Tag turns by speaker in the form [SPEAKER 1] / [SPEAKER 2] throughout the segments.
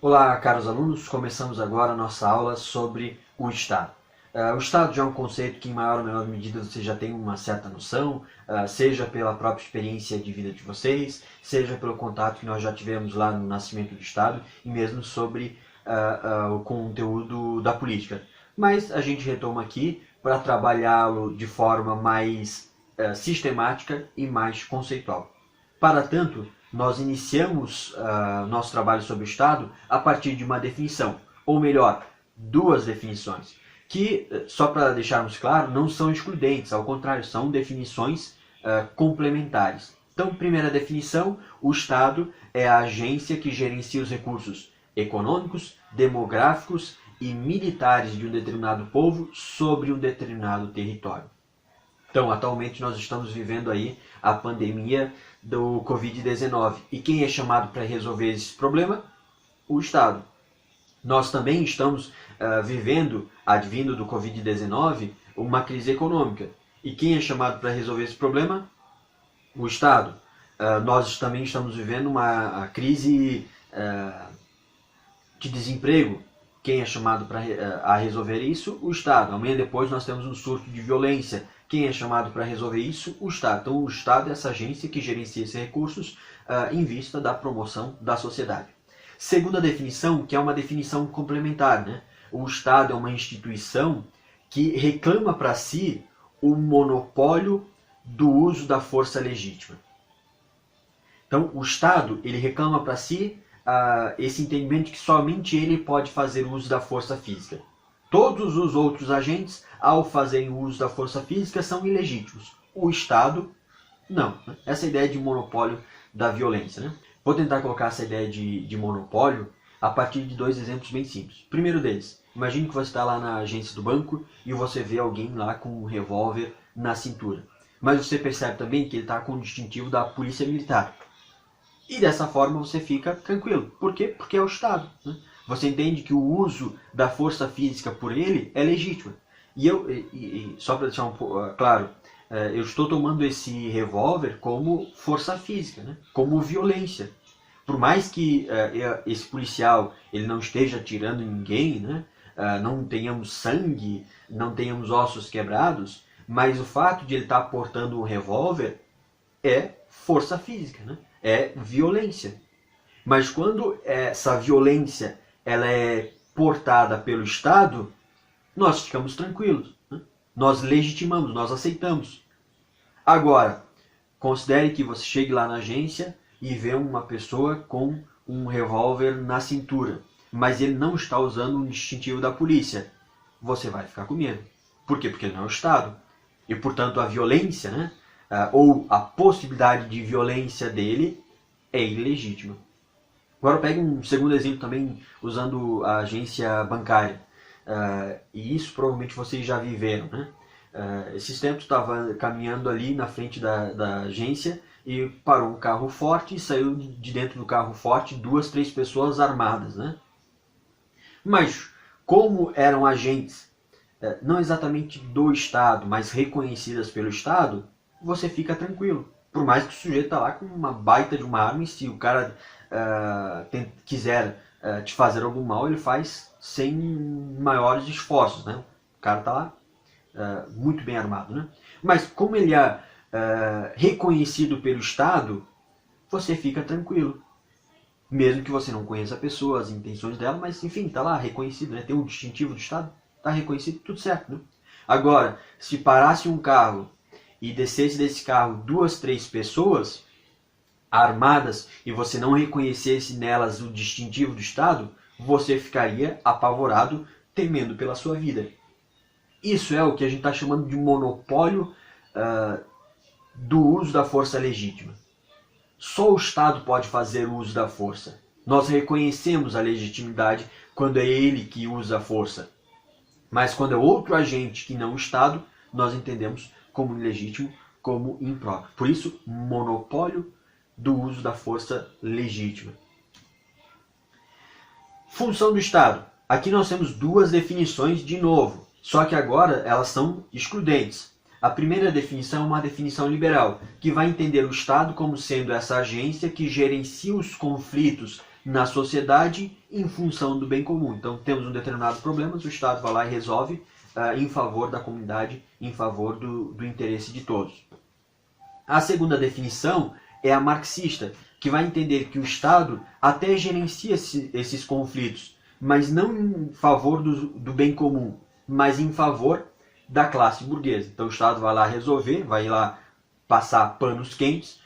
[SPEAKER 1] Olá, caros alunos, começamos agora a nossa aula sobre o Estado. O Estado já é um conceito que em maior ou menor medida você já tem uma certa noção, seja pela própria experiência de vida de vocês, seja pelo contato que nós já tivemos lá no nascimento do Estado e mesmo sobre o conteúdo da política. Mas a gente retoma aqui para trabalhá-lo de forma mais sistemática e mais conceitual. Para tanto, nós iniciamos nosso trabalho sobre o Estado a partir de uma definição, ou melhor, duas definições, que, só para deixarmos claro, não são excludentes, ao contrário, são definições complementares. Então, primeira definição, o Estado é a agência que gerencia os recursos econômicos, demográficos e militares de um determinado povo sobre um determinado território. Então, atualmente nós estamos vivendo aí a pandemia do Covid-19. E quem é chamado para resolver esse problema? O Estado. Nós também estamos vivendo, advindo do Covid-19, uma crise econômica. E quem é chamado para resolver esse problema? O Estado. Nós também estamos vivendo uma crise de desemprego. Quem é chamado a resolver isso? O Estado. Amanhã depois nós temos um surto de violência. Quem é chamado para resolver isso? O Estado. Então o Estado é essa agência que gerencia esses recursos em vista da promoção da sociedade. Segunda definição, que é uma definição complementar, né? O Estado é uma instituição que reclama para si o monopólio do uso da força legítima. Então o Estado ele reclama para si esse entendimento que somente ele pode fazer uso da força física. Todos os outros agentes, ao fazerem uso da força física, são ilegítimos. O Estado, não. Essa ideia de monopólio da violência. Né? Vou tentar colocar essa ideia de monopólio a partir de dois exemplos bem simples. Primeiro deles, imagine que você está lá na agência do banco e você vê alguém lá com um revólver na cintura. Mas você percebe também que ele está com o distintivo da polícia militar. E dessa forma você fica tranquilo. Por quê? Porque é o Estado. Né? Você entende que o uso da força física por ele é legítimo. E só para deixar claro, eu estou tomando esse revólver como força física, né? Como violência. Por mais que esse policial ele não esteja atirando em ninguém, né? Não tenhamos sangue, não tenhamos ossos quebrados, mas o fato de ele estar portando um revólver é força física, né? É violência. Mas quando essa violência ela é portada pelo Estado, nós ficamos tranquilos. Né? Nós legitimamos, nós aceitamos. Agora, considere que você chegue lá na agência e vê uma pessoa com um revólver na cintura, mas ele não está usando um distintivo da polícia. Você vai ficar com medo. Por quê? Porque ele não é o Estado. E, portanto, a violência, né? Ou a possibilidade de violência dele é ilegítima. Agora pegue um segundo exemplo também usando a agência bancária. E isso provavelmente vocês já viveram. Né? Esses tempos estava caminhando ali na frente da agência e parou um carro forte e saiu de dentro do carro forte 2, 3 pessoas armadas. Né? Mas como eram agentes, não exatamente do Estado, mas reconhecidas pelo Estado, você fica tranquilo. Por mais que o sujeito está lá com uma baita de uma arma e se o cara quiser te fazer algum mal, ele faz sem maiores esforços. Né? O cara está lá muito bem armado. Né? Mas como ele é reconhecido pelo Estado, você fica tranquilo. Mesmo que você não conheça a pessoa, as intenções dela, mas enfim, está lá reconhecido. Né? Tem um distintivo do Estado, está reconhecido, tudo certo. Né? Agora, se parasse um carro e descesse desse carro 2, 3 pessoas armadas e você não reconhecesse nelas o distintivo do Estado, você ficaria apavorado, temendo pela sua vida. Isso é o que a gente está chamando de monopólio do uso da força legítima. Só o Estado pode fazer uso da força. Nós reconhecemos a legitimidade quando é ele que usa a força. Mas quando é outro agente que não o Estado, nós entendemos como ilegítimo, como impróprio. Por isso, monopólio do uso da força legítima. Função do Estado. Aqui nós temos duas definições de novo, só que agora elas são excludentes. A primeira definição é uma definição liberal, que vai entender o Estado como sendo essa agência que gerencia os conflitos na sociedade em função do bem comum. Então temos um determinado problema, o Estado vai lá e resolve em favor da comunidade, em favor do interesse de todos. A segunda definição é a marxista, que vai entender que o Estado até gerencia esses conflitos, mas não em favor do bem comum, mas em favor da classe burguesa. Então o Estado vai lá resolver, vai lá passar panos quentes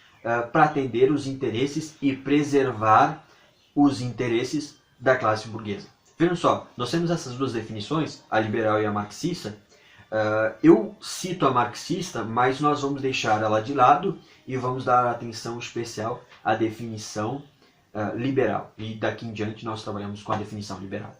[SPEAKER 1] para atender os interesses e preservar os interesses da classe burguesa. Vejam só, nós temos essas duas definições, a liberal e a marxista. Eu cito a marxista, mas nós vamos deixar ela de lado e vamos dar atenção especial à definição liberal. E daqui em diante nós trabalhamos com a definição liberal.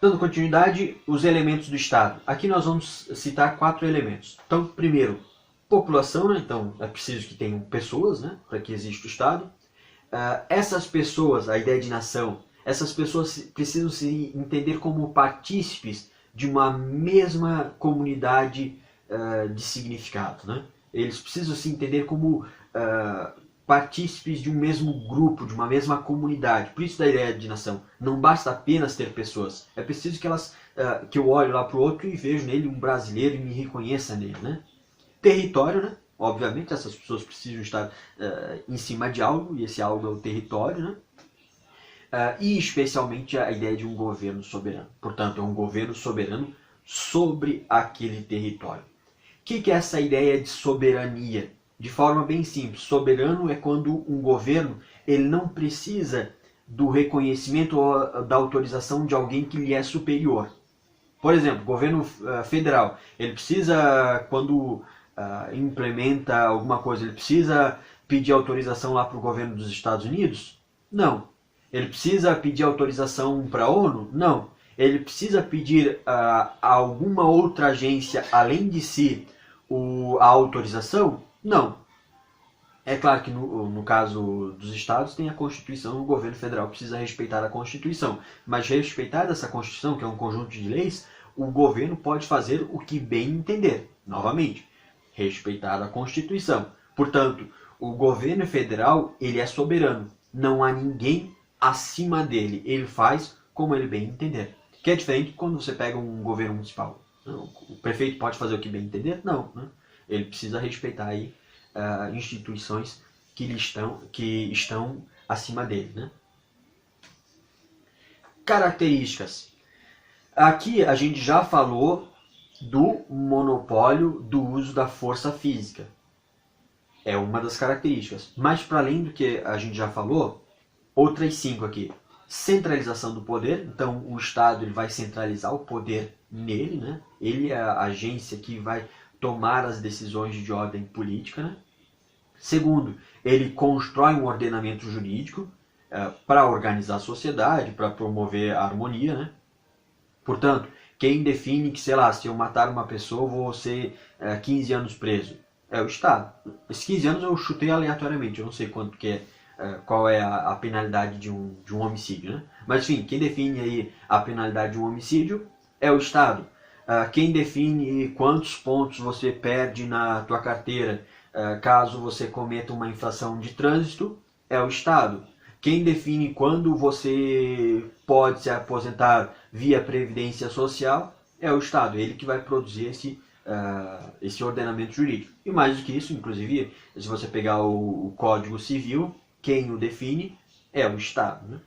[SPEAKER 1] Dando continuidade, os elementos do Estado. Aqui nós vamos citar 4 elementos. Então, primeiro, população, né? Então é preciso que tenham pessoas, né? Para que exista o Estado. Essas pessoas, a ideia de nação, essas pessoas precisam se entender como partícipes de uma mesma comunidade de significado, né? Eles precisam se entender como partícipes de um mesmo grupo, de uma mesma comunidade. Por isso da ideia de nação. Não basta apenas ter pessoas. É preciso que eu olhe lá para o outro e vejo nele um brasileiro e me reconheça nele, né? Território, né? Obviamente essas pessoas precisam estar em cima de algo, e esse algo é o território, né? E especialmente a ideia de um governo soberano. Portanto, é um governo soberano sobre aquele território. O que é essa ideia de soberania? De forma bem simples, soberano é quando um governo ele não precisa do reconhecimento ou da autorização de alguém que lhe é superior. Por exemplo, o governo federal, ele precisa, quando implementa alguma coisa, ele precisa pedir autorização lá para o governo dos Estados Unidos? Não. Ele precisa pedir autorização para a ONU? Não. Ele precisa pedir a alguma outra agência, além de si, a autorização? Não. É claro que no caso dos estados tem a Constituição, o governo federal precisa respeitar a Constituição. Mas respeitar essa Constituição, que é um conjunto de leis, o governo pode fazer o que bem entender. Novamente, respeitar a Constituição. Portanto, o governo federal ele é soberano. Não há ninguém acima dele. Ele faz como ele bem entender. Que é diferente quando você pega um governo municipal. O prefeito pode fazer o que bem entender? Não. Né? Ele precisa respeitar aí instituições que estão acima dele. Né? Características. Aqui a gente já falou do monopólio do uso da força física. É uma das características. Mas para além do que a gente já falou, outras 5 aqui. Centralização do poder. Então o Estado ele vai centralizar o poder nele. Né? Ele é a agência que vai tomar as decisões de ordem política. Né? Segundo, ele constrói um ordenamento jurídico para organizar a sociedade, para promover a harmonia. Né? Portanto, quem define que, sei lá, se eu matar uma pessoa, eu vou ser 15 anos preso? É o Estado. Esses 15 anos eu chutei aleatoriamente, eu não sei quanto que qual é a penalidade de um homicídio. Né? Mas, enfim, quem define aí a penalidade de um homicídio é o Estado. Quem define quantos pontos você perde na tua carteira caso você cometa uma infração de trânsito é o Estado. Quem define quando você pode se aposentar via Previdência Social é o Estado. Ele que vai produzir esse ordenamento jurídico. E mais do que isso, inclusive, se você pegar o Código Civil, quem o define é o Estado. Né?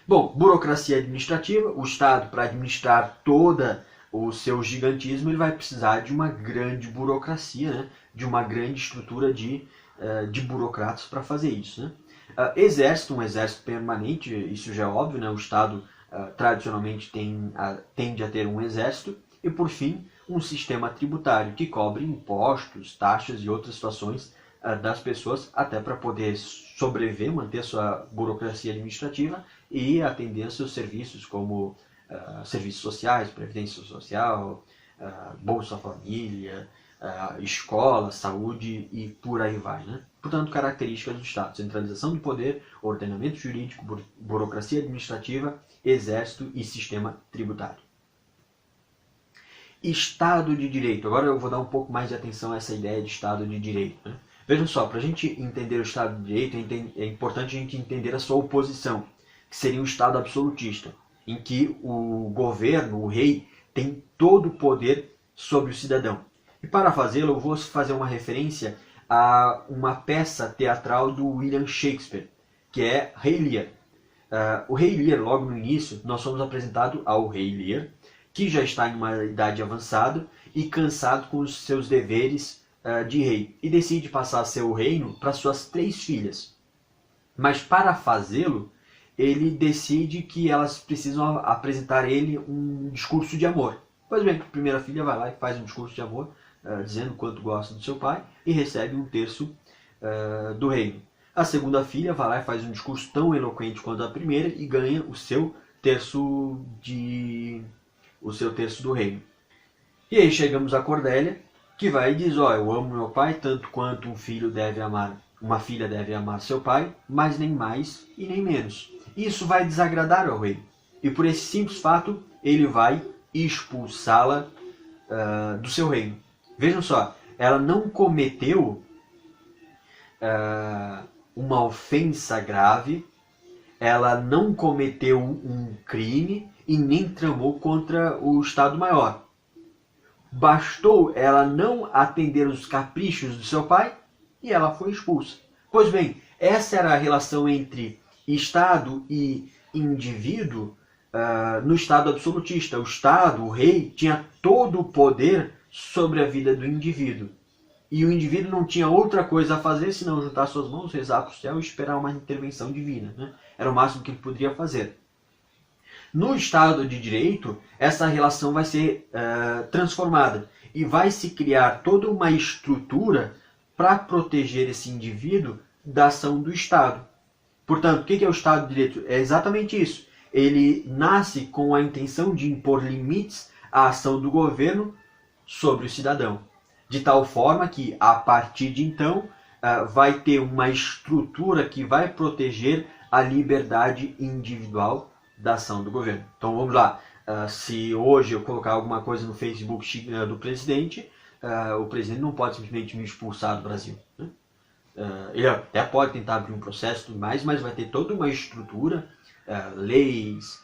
[SPEAKER 1] Bom, burocracia administrativa. O Estado, para administrar toda o seu gigantismo, ele vai precisar de uma grande burocracia, né? De uma grande estrutura de burocratas para fazer isso. Né? Exército, um exército permanente, isso já é óbvio, né? O Estado tradicionalmente tende a ter um exército. E por fim, um sistema tributário que cobre impostos, taxas e outras situações das pessoas, até para poder sobreviver, manter sua burocracia administrativa e atender a seus serviços como serviços sociais, previdência social, Bolsa Família, escola, saúde e por aí vai. Né? Portanto, características do Estado: centralização do poder, ordenamento jurídico, burocracia administrativa, exército e sistema tributário. Estado de Direito. Agora eu vou dar um pouco mais de atenção a essa ideia de Estado de Direito. Né? Vejam só, para a gente entender o Estado de Direito, é importante a gente entender a sua oposição, que seria um Estado absolutista, em que o governo, o rei, tem todo o poder sobre o cidadão. E para fazê-lo, eu vou fazer uma referência a uma peça teatral do William Shakespeare, que é Rei Lear. O Rei Lear, logo no início, nós somos apresentados ao Rei Lear, que já está em uma idade avançada e cansado com os seus deveres de rei, e decide passar seu reino para suas 3 filhas. Mas para fazê-lo, ele decide que elas precisam apresentar a ele um discurso de amor. Pois bem, a primeira filha vai lá e faz um discurso de amor, dizendo quanto gosta do seu pai, e recebe 1/3 do reino. A segunda filha vai lá e faz um discurso tão eloquente quanto a primeira e ganha o seu terço do reino. E aí chegamos a Cordélia, que vai e diz: ó, eu amo meu pai tanto quanto uma filha deve amar seu pai, mas nem mais e nem menos. Isso vai desagradar ao rei. E por esse simples fato, ele vai expulsá-la do seu reino. Vejam só, ela não cometeu uma ofensa grave, ela não cometeu um crime e nem tramou contra o Estado Maior. Bastou ela não atender os caprichos do seu pai e ela foi expulsa. Pois bem, essa era a relação entre Estado e indivíduo no Estado absolutista. O Estado, o rei, tinha todo o poder sobre a vida do indivíduo. E o indivíduo não tinha outra coisa a fazer senão juntar suas mãos, rezar para o céu e esperar uma intervenção divina, né? Era o máximo que ele poderia fazer. No Estado de Direito, essa relação vai ser transformada e vai se criar toda uma estrutura para proteger esse indivíduo da ação do Estado. Portanto, o que é o Estado de Direito? É exatamente isso. Ele nasce com a intenção de impor limites à ação do governo sobre o cidadão, de tal forma que, a partir de então, vai ter uma estrutura que vai proteger a liberdade individual da ação do governo. Então vamos lá, se hoje eu colocar alguma coisa no Facebook do presidente, o presidente não pode simplesmente me expulsar do Brasil, né? Ele até pode tentar abrir um processo e tudo mais, mas vai ter toda uma estrutura, leis,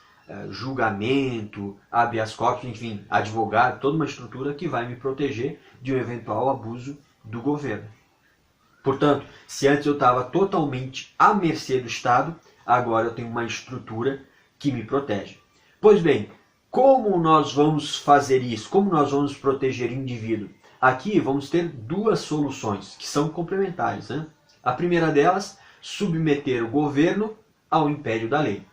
[SPEAKER 1] julgamento, habeas corpus, enfim, advogado, toda uma estrutura que vai me proteger de um eventual abuso do governo. Portanto, se antes eu estava totalmente à mercê do Estado, agora eu tenho uma estrutura que me protege. Pois bem, como nós vamos fazer isso? Como nós vamos proteger o indivíduo? Aqui vamos ter 2 soluções que são complementares, né? A primeira delas, submeter o governo ao império da lei.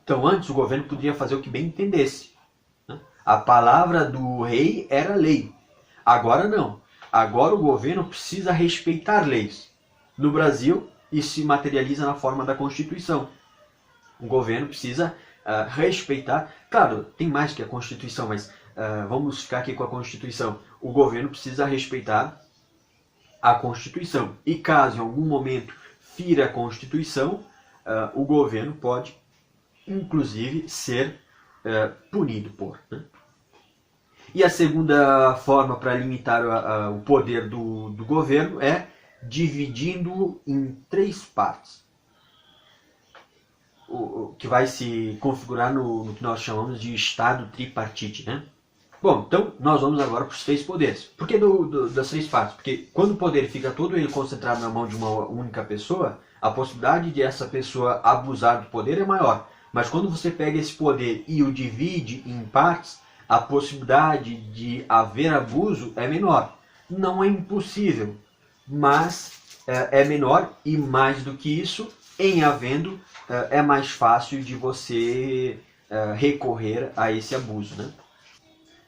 [SPEAKER 1] Então antes o governo podia fazer o que bem entendesse, né? A palavra do rei era lei. Agora não. Agora o governo precisa respeitar leis. No Brasil, isso se materializa na forma da Constituição. O governo precisa respeitar. Claro, tem mais que a Constituição, mas vamos ficar aqui com a Constituição. O governo precisa respeitar a Constituição. E caso em algum momento fira a Constituição, o governo pode, inclusive, ser punido por, né? E a segunda forma para limitar o poder do governo é dividindo-o em 3 partes. O que vai se configurar no que nós chamamos de Estado tripartite, né? Bom, então nós vamos agora para os 3 poderes. Por que das 3 partes? Porque quando o poder fica todo ele concentrado na mão de uma única pessoa, a possibilidade de essa pessoa abusar do poder é maior. Mas quando você pega esse poder e o divide em partes, a possibilidade de haver abuso é menor. Não é impossível, mas é menor, e mais do que isso, em havendo, é mais fácil de você recorrer a esse abuso, né?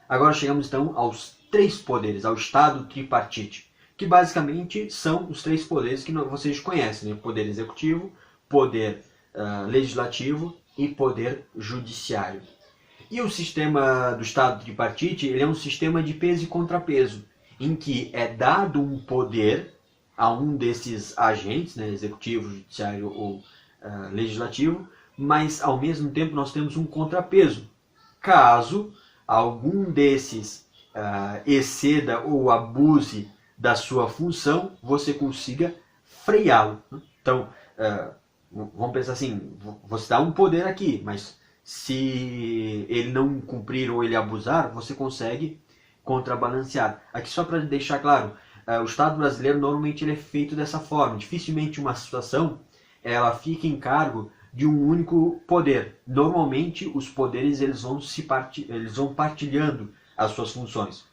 [SPEAKER 1] Agora chegamos então aos 3 poderes, ao Estado tripartite, que basicamente são os 3 poderes que vocês conhecem, né? Poder executivo, poder legislativo e poder judiciário. E o sistema do Estado tripartite, ele é um sistema de peso e contrapeso, em que é dado um poder a um desses agentes, né, executivo, judiciário ou legislativo, mas ao mesmo tempo nós temos um contrapeso. Caso algum desses exceda ou abuse da sua função, você consiga freá-lo. Então, vamos pensar assim, você dá um poder aqui, mas se ele não cumprir ou ele abusar, você consegue contrabalancear. Aqui só para deixar claro, o Estado brasileiro normalmente ele é feito dessa forma. Dificilmente uma situação ela fica em cargo de um único poder. Normalmente os poderes eles vão partilhando as suas funções.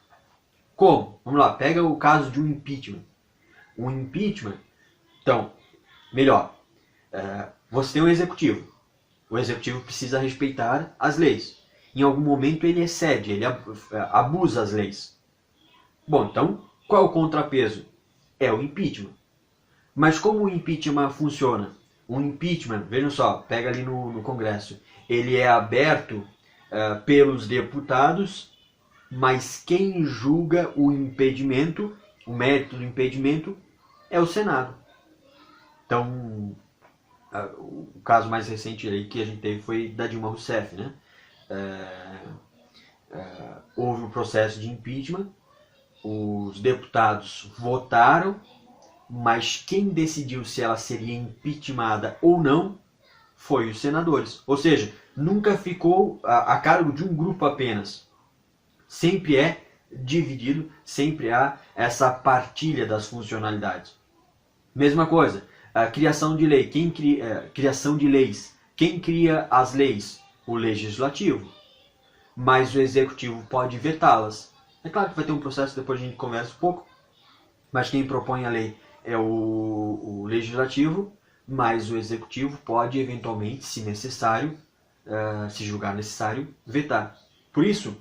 [SPEAKER 1] Como? Vamos lá, pega o caso de um impeachment. Um impeachment, então, melhor, você tem um executivo. O executivo precisa respeitar as leis. Em algum momento ele excede, ele abusa as leis. Bom, então, qual é o contrapeso? É o impeachment. Mas como o impeachment funciona? Um impeachment, vejam só, pega ali no Congresso, ele é aberto pelos deputados, mas quem julga o impedimento, o mérito do impedimento, é o Senado. Então, o caso mais recente aí que a gente teve foi da Dilma Rousseff, né? Houve um processo de impeachment, os deputados votaram, mas quem decidiu se ela seria impeachmentada ou não foi os senadores. Ou seja, nunca ficou a cargo de um grupo apenas. Sempre é dividido, sempre há essa partilha das funcionalidades. Mesma coisa, a criação de lei. Criação de leis. Quem cria as leis? O legislativo. Mas o executivo pode vetá-las. É claro que vai ter um processo, depois a gente conversa um pouco, mas quem propõe a lei é o legislativo, mas o executivo pode eventualmente, se necessário, se julgar necessário, vetar. Por isso,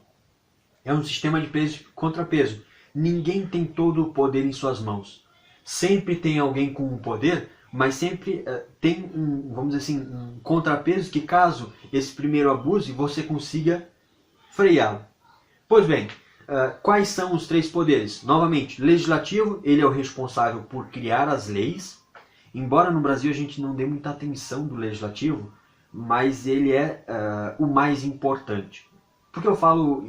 [SPEAKER 1] é um sistema de peso e contrapeso. Ninguém tem todo o poder em suas mãos. Sempre tem alguém com o poder, mas sempre tem vamos dizer assim, um contrapeso que caso esse primeiro abuse, você consiga freá-lo. Pois bem, quais são os três poderes? Novamente, legislativo, ele é o responsável por criar as leis. Embora no Brasil a gente não dê muita atenção do legislativo, mas ele é o mais importante. Por que eu falo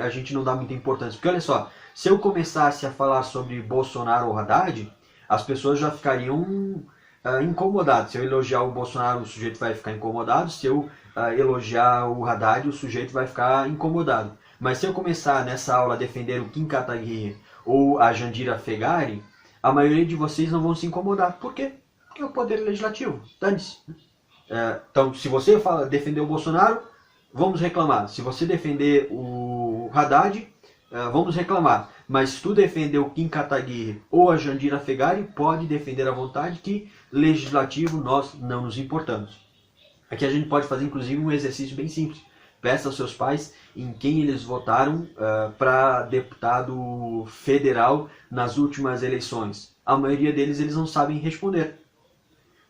[SPEAKER 1] a gente não dá muita importância? Porque olha só, se eu começasse a falar sobre Bolsonaro ou Haddad, as pessoas já ficariam incomodadas. Se eu elogiar o Bolsonaro, o sujeito vai ficar incomodado. Se eu elogiar o Haddad, o sujeito vai ficar incomodado. Mas se eu começar nessa aula a defender o Kim Kataguiri ou a Jandira Fegari, a maioria de vocês não vão se incomodar. Por quê? Porque é o poder legislativo. Dane-se. Então, se você defender o Bolsonaro, vamos reclamar. Se você defender o Haddad, vamos reclamar. Mas se tu defender o Kim Kataguiri ou a Jandira Fegari, pode defender à vontade que legislativo nós não nos importamos. Aqui a gente pode fazer inclusive um exercício bem simples. Peça aos seus pais em quem eles votaram para deputado federal nas últimas eleições. A maioria deles eles não sabem responder.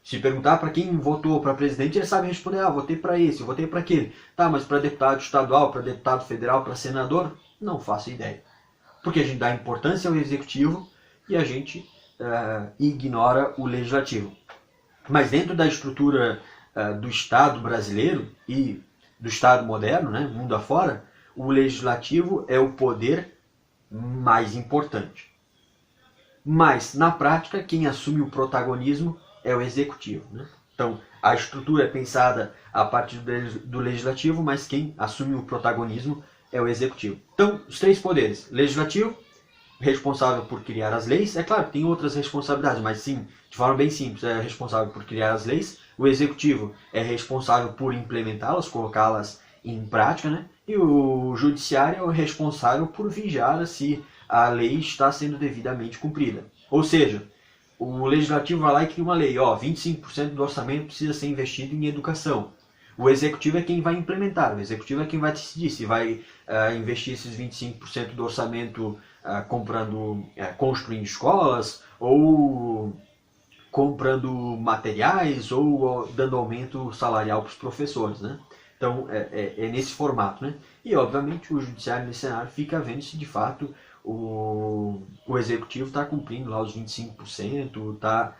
[SPEAKER 1] Se perguntar para quem votou para presidente, eles sabem responder, votei para esse, votei para aquele. Tá, mas para deputado estadual, para deputado federal, para senador, não faço ideia. Porque a gente dá importância ao executivo e a gente ignora o legislativo. Mas dentro da estrutura do Estado brasileiro e do Estado moderno, né, mundo afora, o legislativo é o poder mais importante. Mas, na prática, quem assume o protagonismo é o executivo. Né? Então, a estrutura é pensada a partir do legislativo, mas quem assume o protagonismo é o executivo. Então, os três poderes. Legislativo, responsável por criar as leis. É claro, tem outras responsabilidades, mas sim, de forma bem simples, é responsável por criar as leis. O executivo é responsável por implementá-las, colocá-las em prática, né? E o judiciário é o responsável por vigiar se a lei está sendo devidamente cumprida. Ou seja, o legislativo vai lá e cria uma lei, 25% do orçamento precisa ser investido em educação. O executivo é quem vai implementar, o executivo é quem vai decidir se vai investir esses 25% do orçamento construindo escolas, ou comprando materiais, ou dando aumento salarial para os professores. Né? Então é nesse formato. Né? E obviamente o judiciário nesse cenário fica vendo se de fato o executivo está cumprindo lá os 25%, está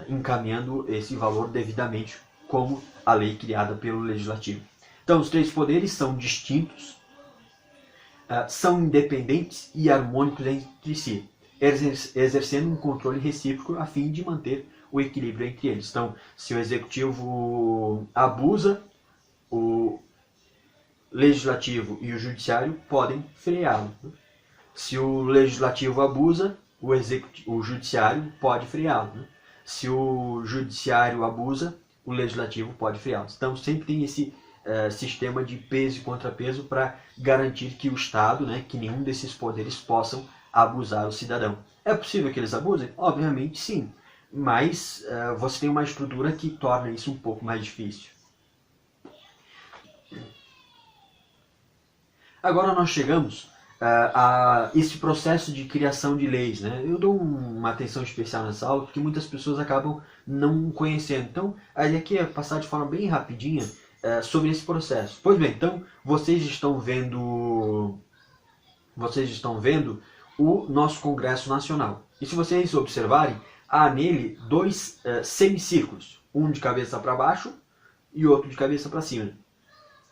[SPEAKER 1] encaminhando esse valor devidamente como a lei criada pelo legislativo. Então os três poderes são distintos, são independentes e harmônicos entre si. exercendo um controle recíproco a fim de manter o equilíbrio entre eles. Então, se o executivo abusa, o legislativo e o judiciário podem freá-lo. Se o legislativo abusa, o judiciário pode freá-lo. Se o judiciário abusa, o legislativo pode freá-lo. Então sempre tem esse sistema de peso e contrapeso para garantir que o Estado, que nenhum desses poderes possam abusar o cidadão. É possível que eles abusem? Obviamente sim, mas você tem uma estrutura que torna isso um pouco mais difícil. Agora nós chegamos a esse processo de criação de leis. Eu dou uma atenção especial nessa aula porque muitas pessoas acabam não conhecendo. Então, aqui é passar de forma bem rapidinha sobre esse processo. Pois bem, então vocês estão vendo o nosso Congresso Nacional. E se vocês observarem, há nele dois semicírculos, um de cabeça para baixo e outro de cabeça para cima.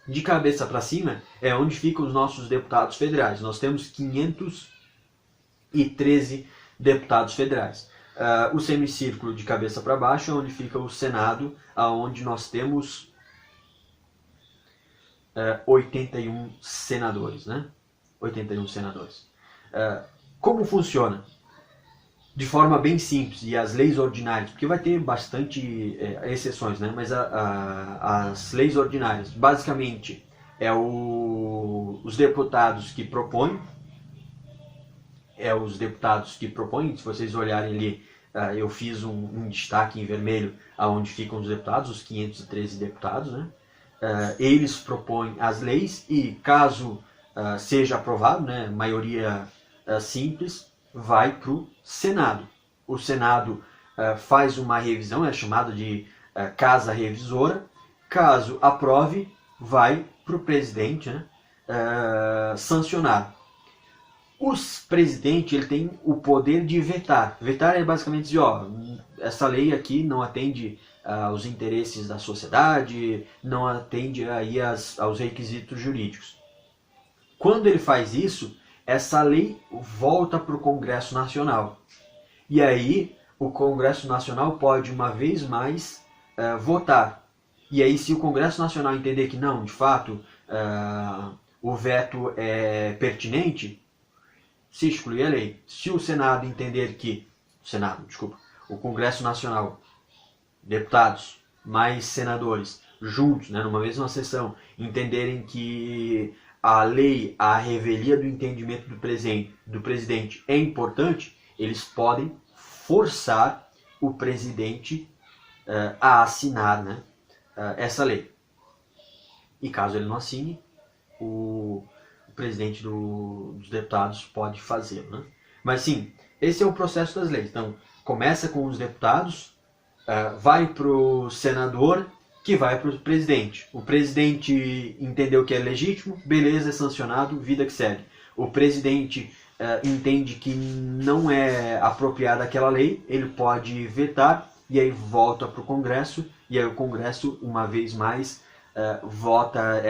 [SPEAKER 1] De cabeça para cima é onde ficam os nossos deputados federais. Nós temos 513 deputados federais. O semicírculo de cabeça para baixo é onde fica o Senado, onde nós temos 81 senadores. 81 senadores. Como funciona? De forma bem simples, e as leis ordinárias, porque vai ter bastante exceções, mas as leis ordinárias, basicamente, os deputados que propõem, se vocês olharem ali, eu fiz um destaque em vermelho, aonde ficam os deputados, os 513 deputados, eles propõem as leis, e caso seja aprovado, maioria simples, vai para o Senado. O Senado faz uma revisão, é chamado de casa revisora. Caso aprove, vai para o presidente sancionar. O presidente ele tem o poder de vetar. Vetar é basicamente dizer, essa lei aqui não atende aos interesses da sociedade, não atende aí aos requisitos jurídicos. Quando ele faz isso, essa lei volta para o Congresso Nacional. E aí o Congresso Nacional pode uma vez mais votar. E aí se o Congresso Nacional entender que não, de fato, o veto é pertinente, se exclui a lei. Se o Senado entender que... o Congresso Nacional, deputados mais senadores, juntos, numa mesma sessão, entenderem que a lei, a revelia do entendimento do presidente é importante, eles podem forçar o presidente a assinar essa lei. E caso ele não assine, o presidente dos deputados pode fazê-lo. Mas sim, esse é o processo das leis. Então, começa com os deputados, vai para o senador, que vai para o presidente. O presidente entendeu que é legítimo, beleza, é sancionado, vida que segue. O presidente entende que não é apropriada aquela lei, ele pode vetar, e aí volta para o Congresso, e aí o Congresso, uma vez mais, vota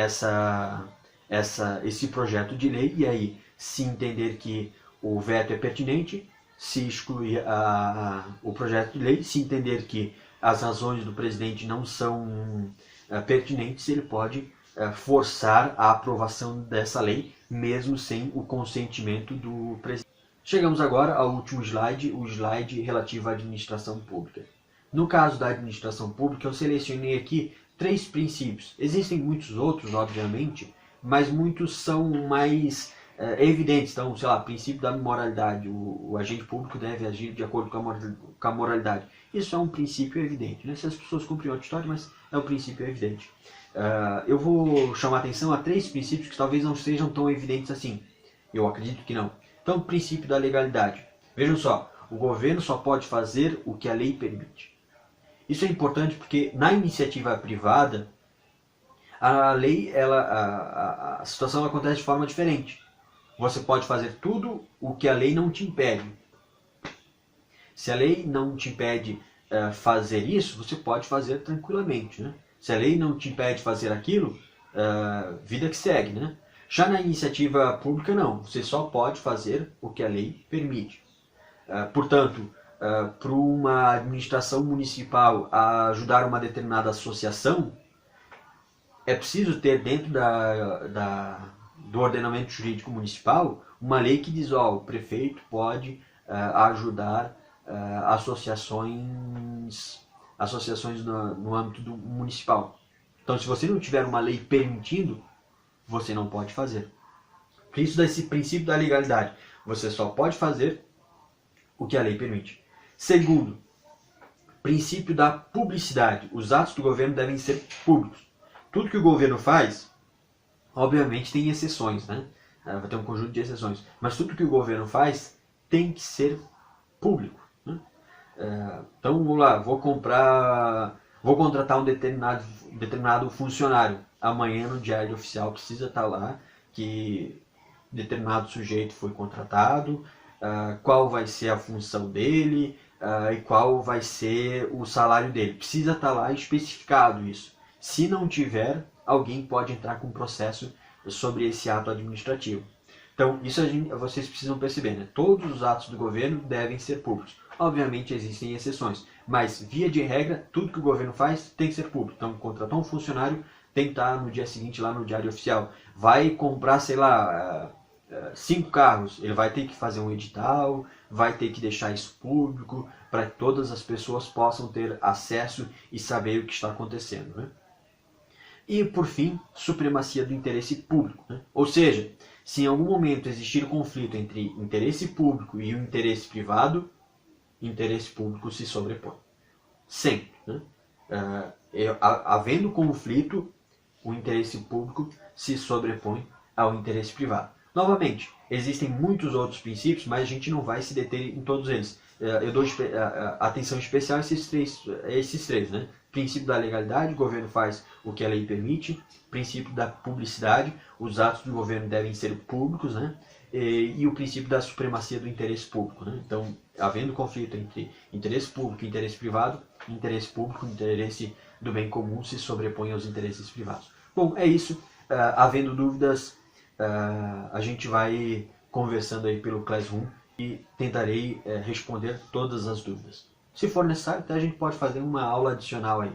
[SPEAKER 1] esse projeto de lei, e aí, se entender que o veto é pertinente, se exclui o projeto de lei, se entender que as razões do presidente não são pertinentes, ele pode forçar a aprovação dessa lei, mesmo sem o consentimento do presidente. Chegamos agora ao último slide, o slide relativo à administração pública. No caso da administração pública, eu selecionei aqui 3 princípios. Existem muitos outros, obviamente, mas muitos são mais evidentes. Então, princípio da moralidade. O agente público deve agir de acordo com a moralidade. Isso é um princípio evidente. Se as pessoas cumprem outra história, mas é um princípio evidente. Eu vou chamar atenção a 3 princípios que talvez não sejam tão evidentes assim. Eu acredito que não. Então, o princípio da legalidade. Vejam só, o governo só pode fazer o que a lei permite. Isso é importante porque na iniciativa privada, a lei, a situação acontece de forma diferente. Você pode fazer tudo o que a lei não te impede. Se a lei não te impede fazer isso, você pode fazer tranquilamente. Se a lei não te impede fazer aquilo, vida que segue. Já na iniciativa pública, não. Você só pode fazer o que a lei permite. Portanto, para uma administração municipal ajudar uma determinada associação, é preciso ter dentro do ordenamento jurídico municipal uma lei que diz, o prefeito pode ajudar associações no âmbito municipal. Então, se você não tiver uma lei permitindo, você não pode fazer. Por isso, desse princípio da legalidade, você só pode fazer o que a lei permite. Segundo, princípio da publicidade. Os atos do governo devem ser públicos. Tudo que o governo faz, obviamente tem exceções, né? Vai ter um conjunto de exceções. Mas tudo que o governo faz tem que ser público. Né? Então, vamos lá, vou contratar um determinado funcionário. Amanhã no diário oficial precisa estar lá que determinado sujeito foi contratado, qual vai ser a função dele e qual vai ser o salário dele. Precisa estar lá especificado isso. Se não tiver, alguém pode entrar com um processo sobre esse ato administrativo. Então, isso vocês precisam perceber, né? Todos os atos do governo devem ser públicos. Obviamente existem exceções, mas via de regra, tudo que o governo faz tem que ser público. Então, contratar um funcionário tem que estar no dia seguinte lá no diário oficial. Vai comprar, sei lá, 5 carros, ele vai ter que fazer um edital, vai ter que deixar isso público para que todas as pessoas possam ter acesso e saber o que está acontecendo, né? E, por fim, supremacia do interesse público. Né? Ou seja, se em algum momento existir conflito entre interesse público e o interesse privado, o interesse público se sobrepõe. Sempre. Né? Havendo conflito, o interesse público se sobrepõe ao interesse privado. Novamente, existem muitos outros princípios, mas a gente não vai se deter em todos eles. Eu dou atenção especial a esses três, né? Princípio da legalidade, o governo faz o que a lei permite. Princípio da publicidade, os atos do governo devem ser públicos, né? E o princípio da supremacia do interesse público. Né? Então, havendo conflito entre interesse público e interesse privado, interesse público, interesse do bem comum se sobrepõe aos interesses privados. Bom, é isso. Havendo dúvidas, a gente vai conversando aí pelo Classroom e tentarei responder todas as dúvidas. Se for necessário, até a gente pode fazer uma aula adicional aí.